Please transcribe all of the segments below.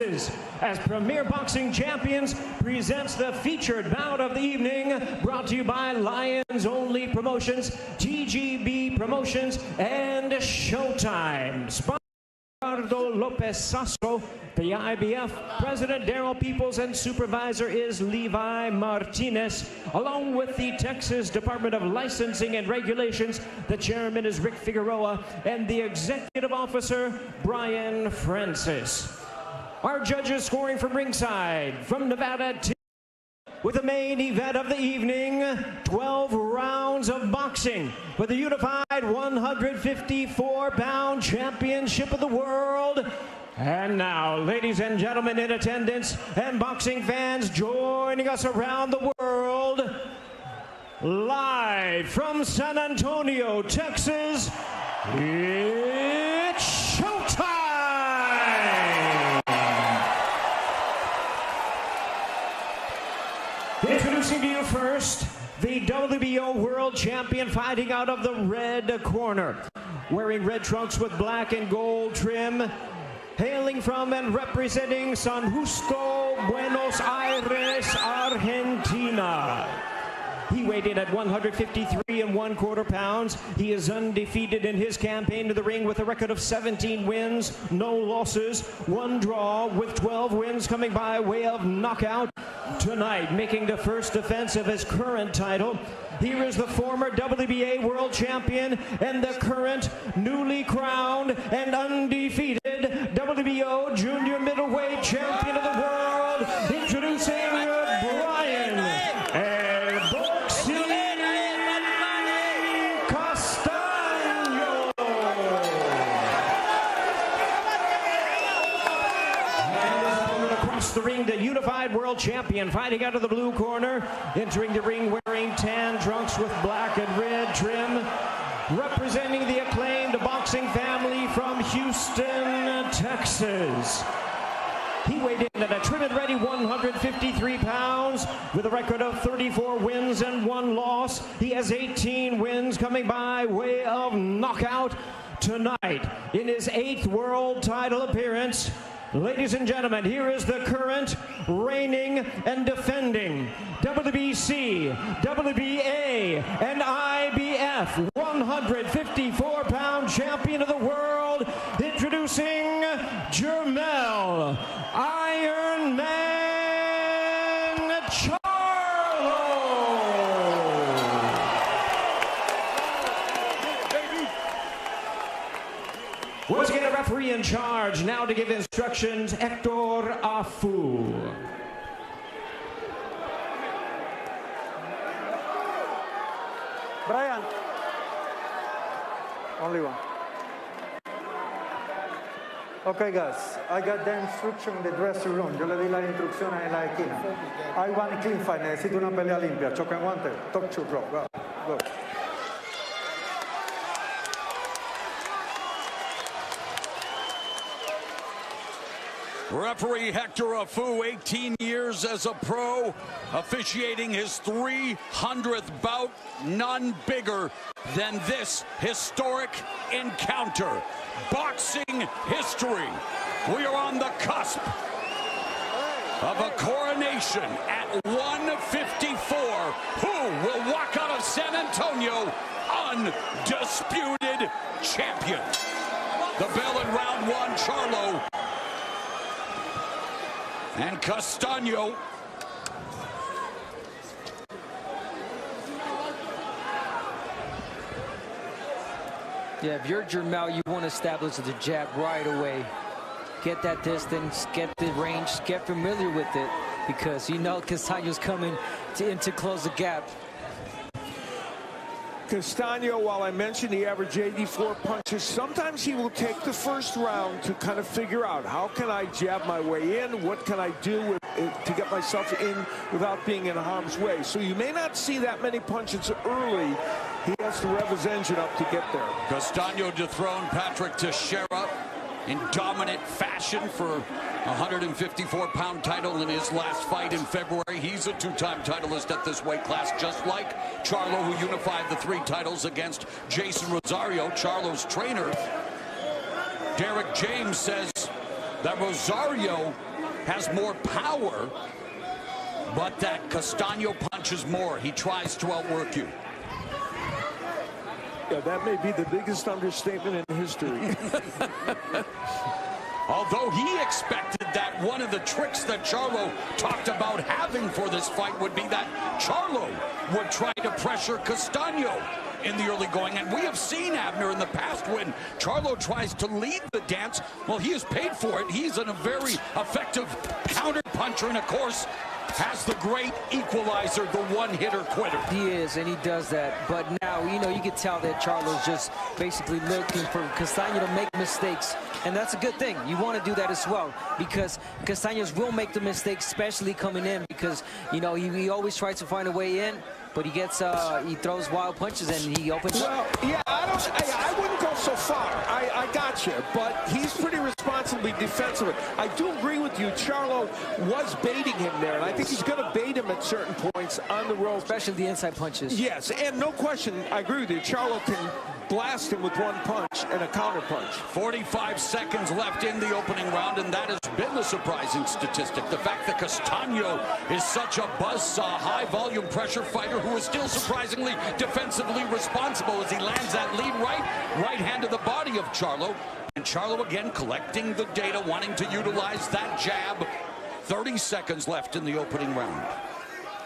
as Premier Boxing Champions presents the featured bout of the evening, brought to you by Lions Only Promotions, TGB Promotions, and Showtime. Ricardo Lopez Sastro, the IBF President Daryl Peoples, and Supervisor is Levi Martinez. Along with the Texas Department of Licensing and Regulations, the Chairman is Rick Figueroa, and the Executive Officer, Brian Francis. Our judges scoring from ringside, from Nevada, with the main event of the evening, 12 rounds of boxing for the unified 154-pound championship of the world. And now, ladies and gentlemen in attendance and boxing fans joining us around the world, live from San Antonio, Texas, it's showtime! Introducing to you first, the WBO World Champion fighting out of the red corner. Wearing red trunks with black and gold trim. Hailing from and representing San Justo, Buenos Aires, Argentina. He weighed in at 153 1/4 pounds. He is undefeated in his campaign to the ring with a record of 17 wins, no losses, 1 draw, with 12 wins coming by way of knockout. Tonight, making the first defense of his current title, here is the former WBA World Champion and the current newly crowned and undefeated WBO Junior Middleweight Champion of the world, introducing Brian Castaño. And across the ring, the unified world champion fighting out of the blue corner, entering the ring wearing tan trunks with black and red trim, representing the acclaimed boxing family from Houston, Texas. He weighed in at a trim and ready 153 pounds with a record of 34 wins and 1 loss. He has 18 wins coming by way of knockout tonight in his 8th world title appearance. Ladies and gentlemen, here is the current, reigning, and defending WBC, WBA, and IBF 154-pound champion of the world, introducing Jermell Iron Man Charlo. Once again, a referee in charge now to give instructions, Hector Afu. Brian, only one. Okay, guys, I got the instruction in the dressing room. Yo le di las instrucciones en la esquina. I want a clean fight. Necesito una pelea limpia. Choque en guante. Top to drop. Go. Go. Referee Hector Afu, 18 years as a pro, officiating his 300th bout, none bigger than this historic encounter. Boxing history. We are on the cusp of a coronation at 154. Who will walk out of San Antonio undisputed champion? The bell in round 1, Charlo and Castaño. Yeah, if you're Jermell, you want to establish the jab right away. Get that distance, get the range, get familiar with it, because you know Castaño's coming in to close the gap. Castaño, while I mentioned he averaged 84 punches, sometimes he will take the first round to kind of figure out, how can I jab my way in? What can I do to get myself in without being in harm's way? So you may not see that many punches early. He has to rev his engine up to get there. Castaño dethroned Patrick Teixeira in dominant fashion for a 154-pound title in his last fight in February. He's a 2-time titleist at this weight class, just like Charlo, who unified the 3 titles against Jason Rosario. Charlo's trainer, Derek James, says that Rosario has more power, but that Castaño punches more. He tries to outwork you. Yeah, that may be the biggest understatement in history. Although he expected that one of the tricks that Charlo talked about having for this fight would be that Charlo would try to pressure Castaño in the early going. And we have seen Abner in the past when Charlo tries to lead the dance. Well, he is paid for it. He's a very effective counter puncher, and of course has the great equalizer, the one-hitter quitter. He is, and he does that. But now, you know, you can tell that Charlo's just basically looking for Castaño to make mistakes. And that's a good thing. You want to do that as well, because Castaños will make the mistakes, especially coming in, because, you know, he always tries to find a way in, but he gets, he throws wild punches and he opens up. Well, yeah, I wouldn't go so far. I got you, but he's pretty responsibly defensive. I do agree with you. Charlo was baiting him there, and I think he's going to bait him at certain points on the rope. Especially the inside punches. Yes, and no question, I agree with you. Charlo can blast him with one punch and a counter punch. 45 seconds left in the opening round, and that has been the surprising statistic. The fact that Castaño is such a buzzsaw, high-volume pressure fighter who is still surprisingly defensively responsible as he lands that lead right hand to the body of Charlo. And Charlo again collecting the data, wanting to utilize that jab. 30 seconds left in the opening round.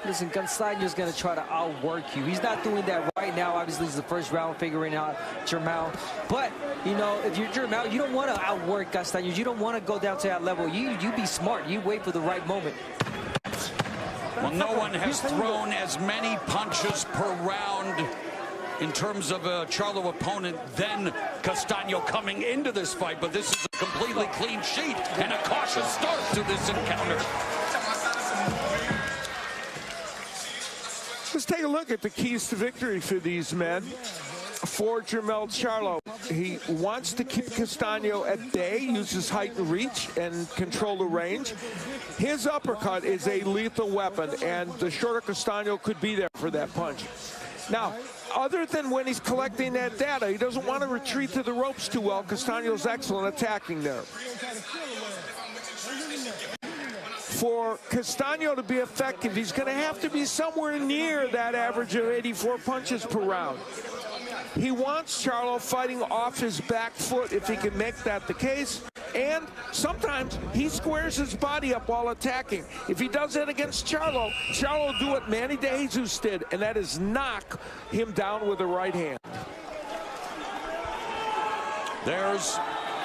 Listen, Castaño's going to try to outwork you. He's not doing that right now. Obviously, it's the first round, figuring out Jermell. But, you know, if you're Jermell, you don't want to outwork Castaño. You don't want to go down to that level. You be smart. You wait for the right moment. Well, no one has thrown as many punches per round in terms of a Charlo opponent than Castaño coming into this fight. But this is a completely clean sheet and a cautious start to this encounter. Let's take a look at the keys to victory for these men. For Jermell Charlo, he wants to keep Castaño at bay, use his height and reach, and control the range. His uppercut is a lethal weapon, and the shorter Castaño could be there for that punch. Now, other than when he's collecting that data, he doesn't want to retreat to the ropes too well. Castaño's excellent attacking there. For Castaño to be effective, he's going to have to be somewhere near that average of 84 punches per round. He wants Charlo fighting off his back foot if he can make that the case. And sometimes he squares his body up while attacking. If he does that against Charlo, Charlo will do what Manny De Jesus did, and that is knock him down with the right hand. There's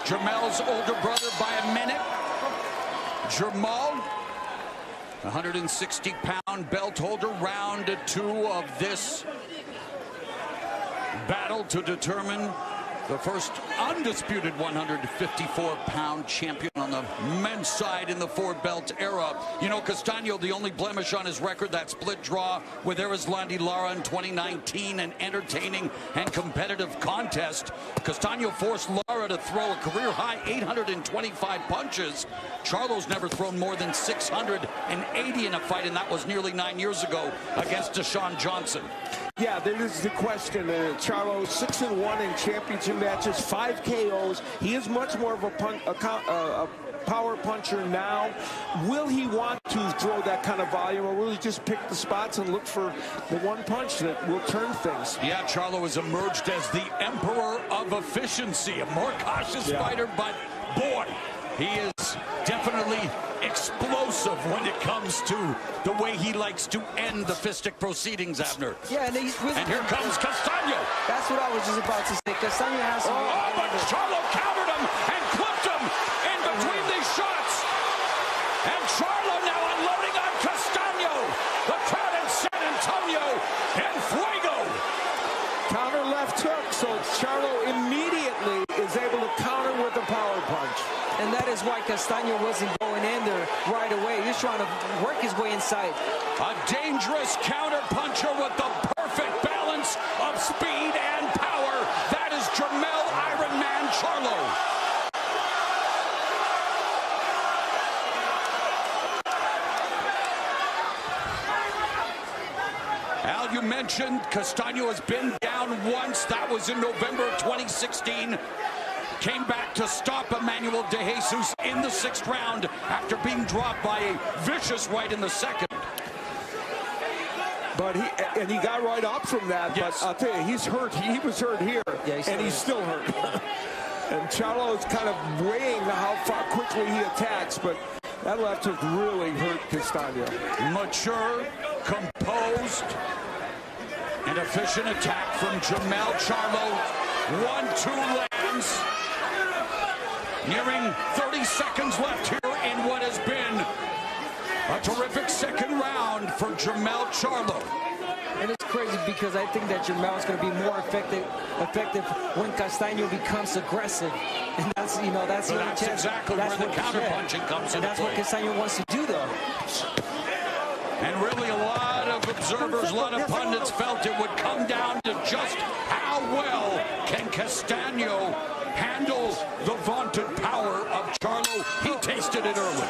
Jermell's older brother by a minute. Jermell, 160-pound belt holder, round 2 of this battle to determine the first undisputed 154-pound champion on the men's side in the 4-belt era. You know, Castaño, the only blemish on his record, that split draw with Erislandy Lara in 2019, an entertaining and competitive contest. Castaño forced Lara to throw a career-high 825 punches. Charlo's never thrown more than 680 in a fight, and that was nearly 9 years ago against Deshaun Johnson. Yeah, that is the question. Charlo 6-1 in championship matches, 5 KOs. He is much more of a power puncher now. Will he want to throw that kind of volume, or will he just pick the spots and look for the one punch that will turn things? Yeah, Charlo has emerged as the emperor of efficiency, a more cautious fighter, but boy, he is definitely explosive when it comes to the way he likes to end the fistic proceedings, Abner. Yeah, and here comes Castaño. That's what I was just about to say. Castaño has some... but Charlo countered him and clipped him in between these shots. And Charlo now unloading on Castaño. The crowd in San Antonio in fuego. Counter left hook, so Charlo immediately is able to counter with a power punch. And that is why Castaño wasn't going in there right away. He was trying to work his way inside. A dangerous counter puncher with the perfect balance of speed and power. That is Jermell Iron Man Charlo. Al, you mentioned Castaño has been down once. That was in November of 2016. came back to stop Emmanuel De Jesus in the 6th round after being dropped by a vicious right in the 2nd. But he got right up from that. Yes. But I'll tell you, he's hurt. He was hurt here, and he's still hurt. And Charlo is kind of weighing how far quickly he attacks, but that left hook really hurt Castaño. Mature, composed, and efficient attack from Charlo. 1-2 lands. Nearing 30 seconds left here in what has been a terrific 2nd round for Charlo. And it's crazy because I think that Jermell is going to be more effective when Castaño becomes aggressive. And that's, you know, that's exactly where the counterpunching comes into play. That's what Castaño wants to do, though. And really a lot of observers, a lot of pundits felt it would come down to just how well can Castaño handle the vaunted power of Charlo. He tasted it early.